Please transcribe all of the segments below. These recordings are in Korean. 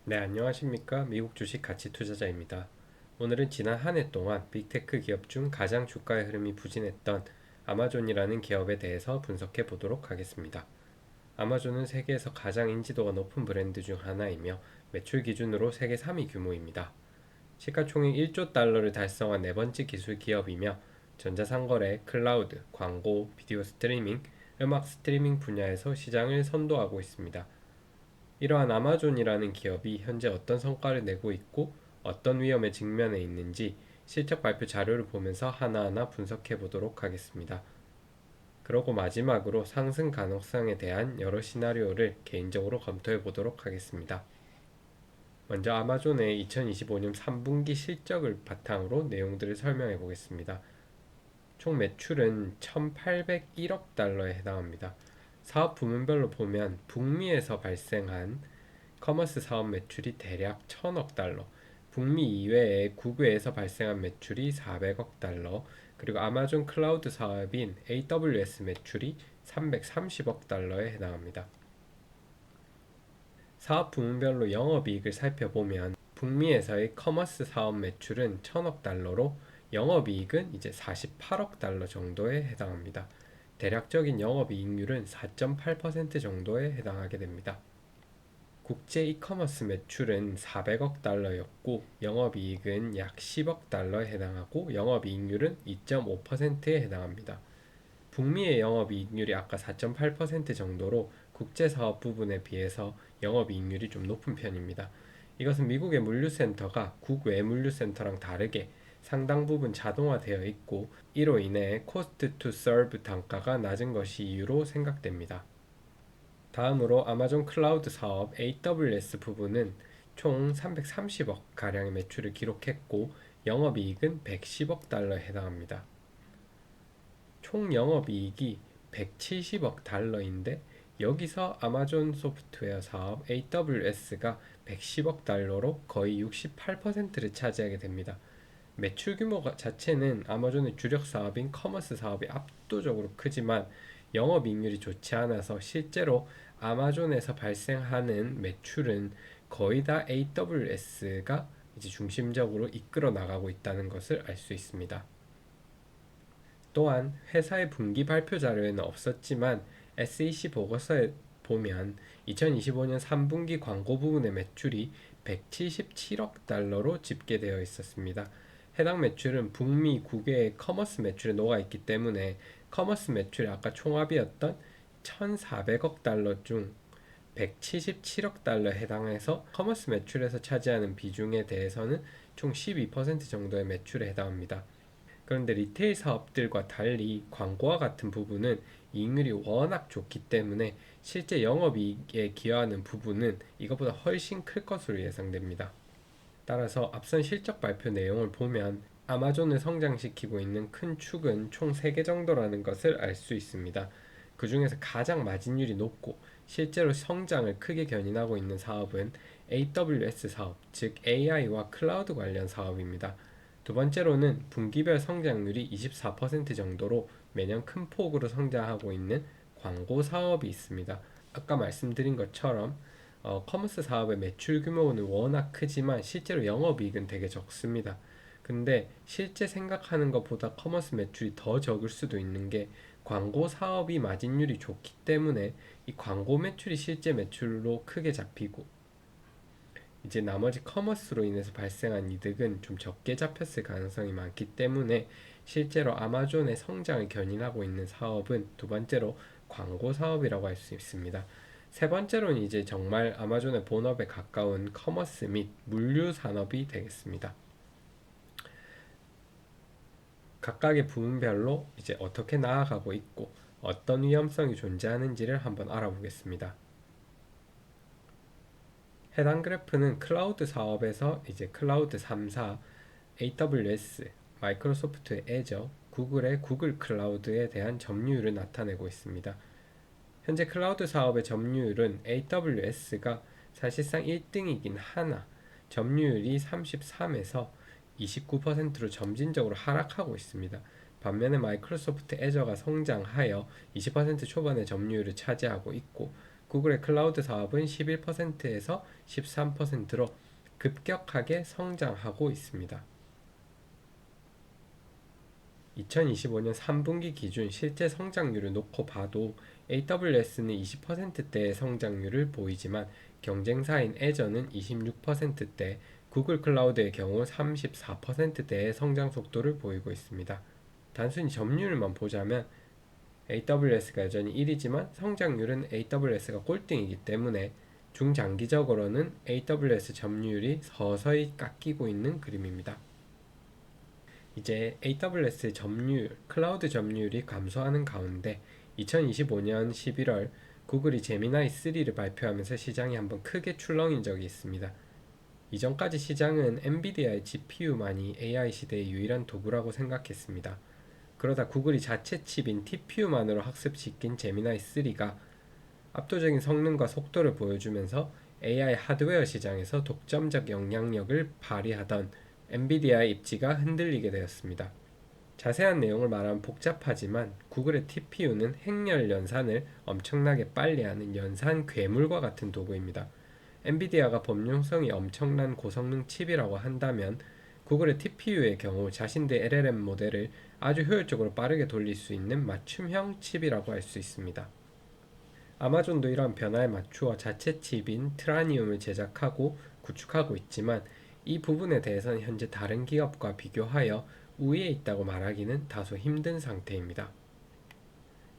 네, 안녕하십니까? 미국 주식 가치 투자자입니다. 오늘은 지난 한 해 동안 빅테크 기업 중 가장 주가의 흐름이 부진했던 아마존이라는 기업에 대해서 분석해 보도록 하겠습니다. 아마존은 세계에서 가장 인지도가 높은 브랜드 중 하나이며 매출 기준으로 세계 3위 규모입니다. 시가총액 1조 달러를 달성한 네 번째 기술 기업이며 전자상거래, 클라우드, 광고, 비디오 스트리밍, 음악 스트리밍 분야에서 시장을 선도하고 있습니다. 이러한 아마존이라는 기업이 현재 어떤 성과를 내고 있고 어떤 위험에 직면해 있는지 실적 발표 자료를 보면서 하나하나 분석해 보도록 하겠습니다. 그러고 마지막으로 상승 가능성에 대한 여러 시나리오를 개인적으로 검토해 보도록 하겠습니다. 먼저 아마존의 2025년 3분기 실적을 바탕으로 내용들을 설명해 보겠습니다. 총 매출은 1,801억 달러에 해당합니다. 사업 부문별로 보면 북미에서 발생한 커머스 사업 매출이 대략 1,000억 달러, 북미 이외에 국외에서 발생한 매출이 400억 달러, 그리고 아마존 클라우드 사업인 AWS 매출이 330억 달러에 해당합니다. 사업 부문별로 영업이익을 살펴보면 북미에서의 커머스 사업 매출은 1,000억 달러로 영업이익은 이제 48억 달러 정도에 해당합니다. 대략적인 영업이익률은 4.8% 정도에 해당하게 됩니다. 국제 이커머스 매출은 400억 달러였고 영업이익은 약 10억 달러에 해당하고 영업이익률은 2.5%에 해당합니다. 북미의 영업이익률이 아까 4.8% 정도로 국제사업 부분에 비해서 영업이익률이 좀 높은 편입니다. 이것은 미국의 물류센터가 국외 물류센터랑 다르게 상당 부분 자동화되어 있고 이로 인해 코스트 투 서브 단가가 낮은 것이 이유로 생각됩니다. 다음으로 아마존 클라우드 사업 AWS 부분은 총 330억 가량의 매출을 기록했고 영업이익은 110억 달러에 해당합니다. 총 영업이익이 170억 달러인데 여기서 아마존 소프트웨어 사업 AWS가 110억 달러로 거의 68%를 차지하게 됩니다. 매출 규모 자체는 아마존의 주력 사업인 커머스 사업이 압도적으로 크지만 영업이익률이 좋지 않아서 실제로 아마존에서 발생하는 매출은 거의 다 AWS가 이제 중심적으로 이끌어 나가고 있다는 것을 알 수 있습니다. 또한 회사의 분기 발표 자료에는 없었지만 SEC 보고서에 보면 2025년 3분기 광고 부분의 매출이 177억 달러로 집계되어 있었습니다. 해당 매출은 북미 국외의 커머스 매출에 녹아 있기 때문에 커머스 매출이 아까 총합이었던 1,400억 달러 중 177억 달러에 해당해서 커머스 매출에서 차지하는 비중에 대해서는 총 12% 정도의 매출에 해당합니다. 그런데 리테일 사업들과 달리 광고와 같은 부분은 이익률이 워낙 좋기 때문에 실제 영업이익에 기여하는 부분은 이것보다 훨씬 클 것으로 예상됩니다. 따라서 앞선 실적 발표 내용을 보면 아마존을 성장시키고 있는 큰 축은 총 3개 정도라는 것을 알 수 있습니다. 그 중에서 가장 마진율이 높고 실제로 성장을 크게 견인하고 있는 사업은 AWS 사업, 즉 AI와 클라우드 관련 사업입니다. 두 번째로는 분기별 성장률이 24% 정도로 매년 큰 폭으로 성장하고 있는 광고 사업이 있습니다. 아까 말씀드린 것처럼 커머스 사업의 매출 규모는 워낙 크지만 실제로 영업이익은 되게 적습니다. 근데 실제 생각하는 것보다 커머스 매출이 더 적을 수도 있는 게 광고 사업이 마진율이 좋기 때문에 이 광고 매출이 실제 매출로 크게 잡히고 이제 나머지 커머스로 인해서 발생한 이득은 좀 적게 잡혔을 가능성이 많기 때문에 실제로 아마존의 성장을 견인하고 있는 사업은 두 번째로 광고 사업이라고 할 수 있습니다. 세 번째로는 이제 정말 아마존의 본업에 가까운 커머스 및 물류 산업이 되겠습니다. 각각의 부문별로 이제 어떻게 나아가고 있고 어떤 위험성이 존재하는지를 한번 알아보겠습니다. 해당 그래프는 클라우드 사업에서 이제 클라우드 3사, AWS, 마이크로소프트의 애저, 구글의 구글 클라우드에 대한 점유율을 나타내고 있습니다. 현재 클라우드 사업의 점유율은 AWS가 사실상 1등이긴 하나 점유율이 33에서 29%로 점진적으로 하락하고 있습니다. 반면에 마이크로소프트 애저가 성장하여 20% 초반의 점유율을 차지하고 있고 구글의 클라우드 사업은 11%에서 13%로 급격하게 성장하고 있습니다. 2025년 3분기 기준 실제 성장률을 놓고 봐도 AWS는 20%대의 성장률을 보이지만 경쟁사인 애저는 26%대, 구글 클라우드의 경우 34%대의 성장 속도를 보이고 있습니다. 단순히 점유율만 보자면 AWS가 여전히 1위지만 성장률은 AWS가 꼴등이기 때문에 중장기적으로는 AWS 점유율이 서서히 깎이고 있는 그림입니다. 이제 AWS 점유율, 클라우드 점유율이 감소하는 가운데 2025년 11월 구글이 제미나이 3를 발표하면서 시장이 한번 크게 출렁인 적이 있습니다. 이전까지 시장은 엔비디아의 GPU만이 AI 시대의 유일한 도구라고 생각했습니다. 그러다 구글이 자체 칩인 TPU만으로 학습시킨 제미나이 3가 압도적인 성능과 속도를 보여주면서 AI 하드웨어 시장에서 독점적 영향력을 발휘하던 엔비디아의 입지가 흔들리게 되었습니다. 자세한 내용을 말하면 복잡하지만 구글의 TPU는 행렬 연산을 엄청나게 빨리 하는 연산 괴물과 같은 도구입니다. 엔비디아가 범용성이 엄청난 고성능 칩이라고 한다면 구글의 TPU의 경우 자신들의 LLM 모델을 아주 효율적으로 빠르게 돌릴 수 있는 맞춤형 칩이라고 할 수 있습니다. 아마존도 이러한 변화에 맞추어 자체 칩인 트라니움을 제작하고 구축하고 있지만 이 부분에 대해서는 현재 다른 기업과 비교하여 우위에 있다고 말하기는 다소 힘든 상태입니다.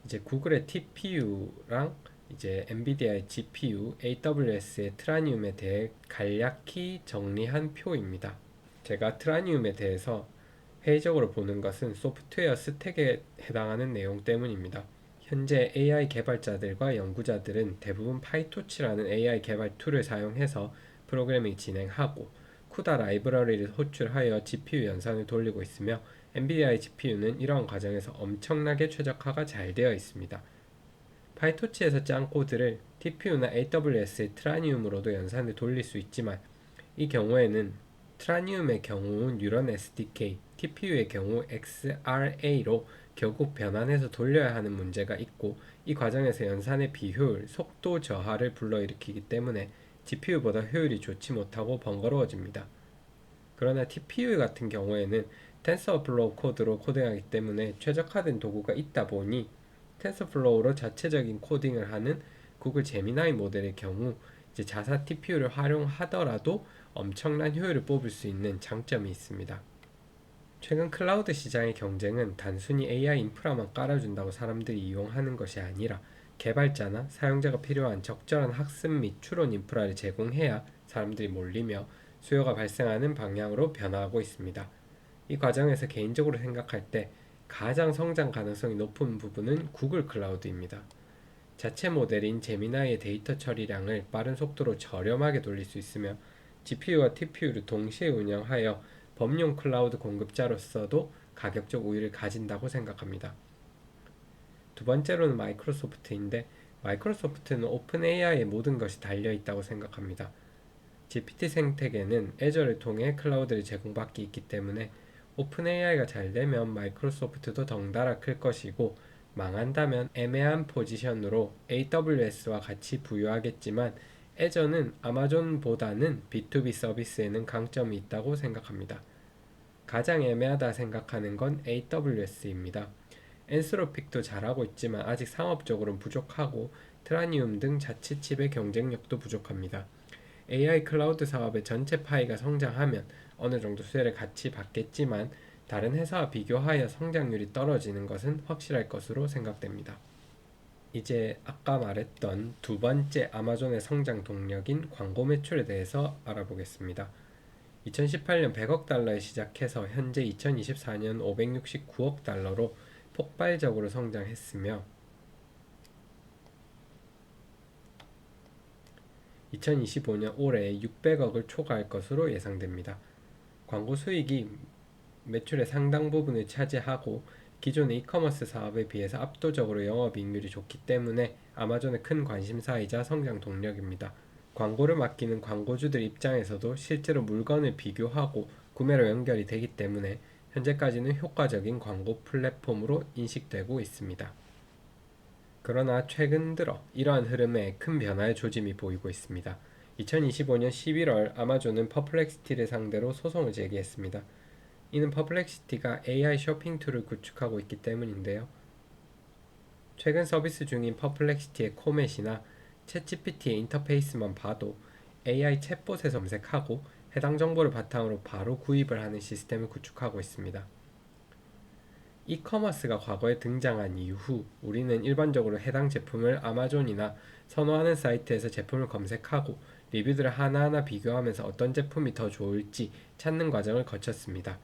이제 구글의 TPU랑 이제 엔비디아의 GPU, AWS의 트라니움에 대해 간략히 정리한 표입니다. 제가 트라니움에 대해서 회의적으로 보는 것은 소프트웨어 스택에 해당하는 내용 때문입니다. 현재 AI 개발자들과 연구자들은 대부분 파이토치라는 AI 개발 툴을 사용해서 프로그래밍 진행하고 쿠다 라이브러리를 호출하여 GPU 연산을 돌리고 있으며 엔비디아의 GPU는 이러한 과정에서 엄청나게 최적화가 잘 되어 있습니다. 파이토치에서 짠 코드를 TPU나 AWS의 트라니움으로도 연산을 돌릴 수 있지만 이 경우에는 트라니움의 경우 뉴런 SDK, TPU의 경우 XRA로 결국 변환해서 돌려야 하는 문제가 있고 이 과정에서 연산의 비효율, 속도 저하를 불러일으키기 때문에 GPU보다 효율이 좋지 못하고 번거로워집니다. 그러나 TPU 같은 경우에는 텐서플로우 코드로 코딩하기 때문에 최적화된 도구가 있다 보니 텐서플로우로 자체적인 코딩을 하는 구글 제미나이 모델의 경우 이제 자사 TPU를 활용하더라도 엄청난 효율을 뽑을 수 있는 장점이 있습니다. 최근 클라우드 시장의 경쟁은 단순히 AI 인프라만 깔아준다고 사람들이 이용하는 것이 아니라 개발자나 사용자가 필요한 적절한 학습 및 추론 인프라를 제공해야 사람들이 몰리며 수요가 발생하는 방향으로 변화하고 있습니다. 이 과정에서 개인적으로 생각할 때 가장 성장 가능성이 높은 부분은 구글 클라우드입니다. 자체 모델인 제미나이의 데이터 처리량을 빠른 속도로 저렴하게 돌릴 수 있으며 GPU와 TPU를 동시에 운영하여 범용 클라우드 공급자로서도 가격적 우위를 가진다고 생각합니다. 두 번째로는 마이크로소프트인데 마이크로소프트는 오픈 AI의 모든 것이 달려있다고 생각합니다. GPT 생태계는 애저를 통해 클라우드를 제공받기 있기 때문에 오픈 AI가 잘 되면 마이크로소프트도 덩달아 클 것이고 망한다면 애매한 포지션으로 AWS와 같이 부유하겠지만 애저는 아마존보다는 B2B 서비스에는 강점이 있다고 생각합니다. 가장 애매하다 생각하는 건 AWS입니다. 엔스로픽도 잘하고 있지만 아직 상업적으로는 부족하고 트라니움 등 자체 칩의 경쟁력도 부족합니다. AI 클라우드 사업의 전체 파이가 성장하면 어느 정도 수혜를 같이 받겠지만 다른 회사와 비교하여 성장률이 떨어지는 것은 확실할 것으로 생각됩니다. 이제 아까 말했던 두 번째 아마존의 성장 동력인 광고 매출에 대해서 알아보겠습니다. 2018년 100억 달러에 시작해서 현재 2024년 569억 달러로 폭발적으로 성장했으며 2025년 올해 600억을 초과할 것으로 예상됩니다. 광고 수익이 매출의 상당 부분을 차지하고 기존의 이커머스 사업에 비해서 압도적으로 영업이익률이 좋기 때문에 아마존의 큰 관심사이자 성장 동력입니다. 광고를 맡기는 광고주들 입장에서도 실제로 물건을 비교하고 구매로 연결이 되기 때문에 현재까지는 효과적인 광고 플랫폼으로 인식되고 있습니다. 그러나 최근 들어 이러한 흐름에 큰 변화의 조짐이 보이고 있습니다. 2025년 11월 아마존은 퍼플렉시티를 상대로 소송을 제기했습니다. 이는 퍼플렉시티가 AI 쇼핑 툴을 구축하고 있기 때문인데요. 최근 서비스 중인 퍼플렉시티의 코멧이나 챗GPT의 인터페이스만 봐도 AI 챗봇에서 검색하고 해당 정보를 바탕으로 바로 구입을 하는 시스템을 구축하고 있습니다. 이커머스가 과거에 등장한 이후 우리는 일반적으로 해당 제품을 아마존이나 선호하는 사이트에서 제품을 검색하고 리뷰들을 하나하나 비교하면서 어떤 제품이 더 좋을지 찾는 과정을 거쳤습니다.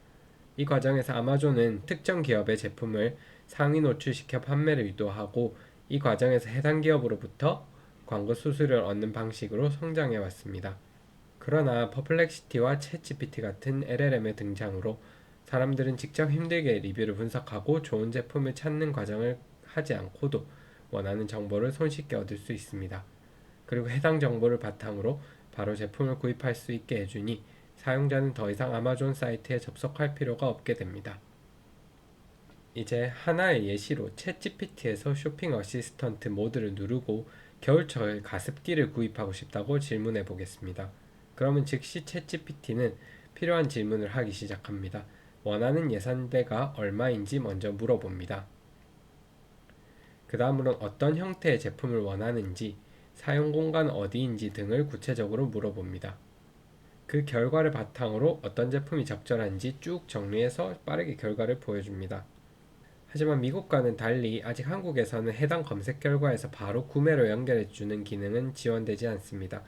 이 과정에서 아마존은 특정 기업의 제품을 상위 노출시켜 판매를 유도하고 이 과정에서 해당 기업으로부터 광고 수수료를 얻는 방식으로 성장해 왔습니다. 그러나 퍼플렉시티와 챗GPT 같은 LLM의 등장으로 사람들은 직접 힘들게 리뷰를 분석하고 좋은 제품을 찾는 과정을 하지 않고도 원하는 정보를 손쉽게 얻을 수 있습니다. 그리고 해당 정보를 바탕으로 바로 제품을 구입할 수 있게 해주니 사용자는 더 이상 아마존 사이트에 접속할 필요가 없게 됩니다. 이제 하나의 예시로 챗GPT에서 쇼핑 어시스턴트 모드를 누르고 겨울철 가습기를 구입하고 싶다고 질문해 보겠습니다. 그러면 즉시 챗GPT는 필요한 질문을 하기 시작합니다. 원하는 예산대가 얼마인지 먼저 물어봅니다. 그 다음으로는 어떤 형태의 제품을 원하는지, 사용 공간 어디인지 등을 구체적으로 물어봅니다. 그 결과를 바탕으로 어떤 제품이 적절한지 쭉 정리해서 빠르게 결과를 보여줍니다. 하지만 미국과는 달리 아직 한국에서는 해당 검색 결과에서 바로 구매로 연결해주는 기능은 지원되지 않습니다.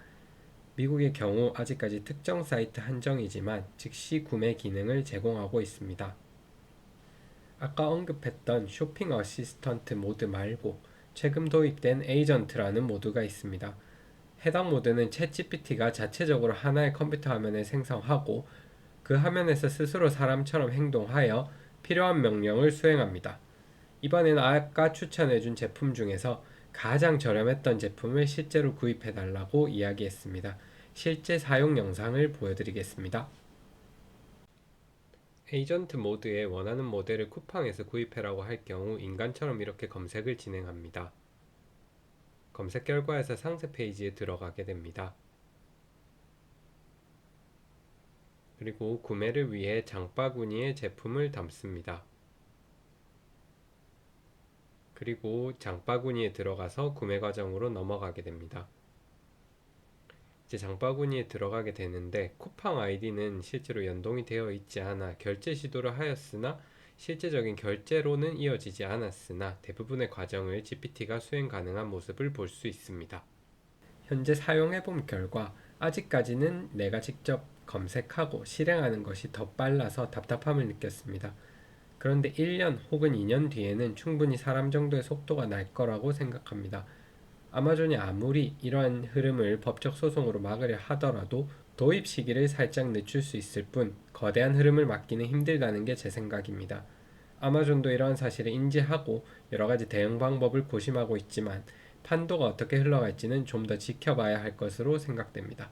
미국의 경우 아직까지 특정 사이트 한정이지만 즉시 구매 기능을 제공하고 있습니다. 아까 언급했던 쇼핑 어시스턴트 모드 말고 최근 도입된 에이전트라는 모드가 있습니다. 해당 모드는 챗GPT가 자체적으로 하나의 컴퓨터 화면을 생성하고 그 화면에서 스스로 사람처럼 행동하여 필요한 명령을 수행합니다. 이번에는 아까 추천해준 제품 중에서 가장 저렴했던 제품을 실제로 구입해달라고 이야기했습니다. 실제 사용 영상을 보여드리겠습니다. 에이전트 모드에 원하는 모델을 쿠팡에서 구입해라고 할 경우 인간처럼 이렇게 검색을 진행합니다. 검색 결과에서 상세 페이지에 들어가게 됩니다. 그리고 구매를 위해 장바구니에 제품을 담습니다. 그리고 장바구니에 들어가서 구매 과정으로 넘어가게 됩니다. 이제 장바구니에 들어가게 되는데 쿠팡 아이디는 실제로 연동이 되어 있지 않아 결제 시도를 하였으나 실제적인 결제로는 이어지지 않았으나 대부분의 과정을 GPT가 수행 가능한 모습을 볼 수 있습니다. 현재 사용해본 결과 아직까지는 내가 직접 검색하고 실행하는 것이 더 빨라서 답답함을 느꼈습니다. 그런데 1년 혹은 2년 뒤에는 충분히 사람 정도의 속도가 날 거라고 생각합니다. 아마존이 아무리 이러한 흐름을 법적 소송으로 막으려 하더라도 도입 시기를 살짝 늦출 수 있을 뿐 거대한 흐름을 막기는 힘들다는 게 제 생각입니다. 아마존도 이러한 사실을 인지하고 여러가지 대응 방법을 고심하고 있지만 판도가 어떻게 흘러갈지는 좀 더 지켜봐야 할 것으로 생각됩니다.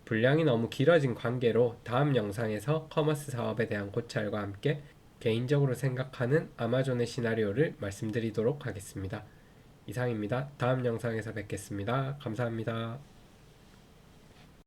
분량이 너무 길어진 관계로 다음 영상에서 커머스 사업에 대한 고찰과 함께 개인적으로 생각하는 아마존의 시나리오를 말씀드리도록 하겠습니다. 이상입니다. 다음 영상에서 뵙겠습니다. 감사합니다.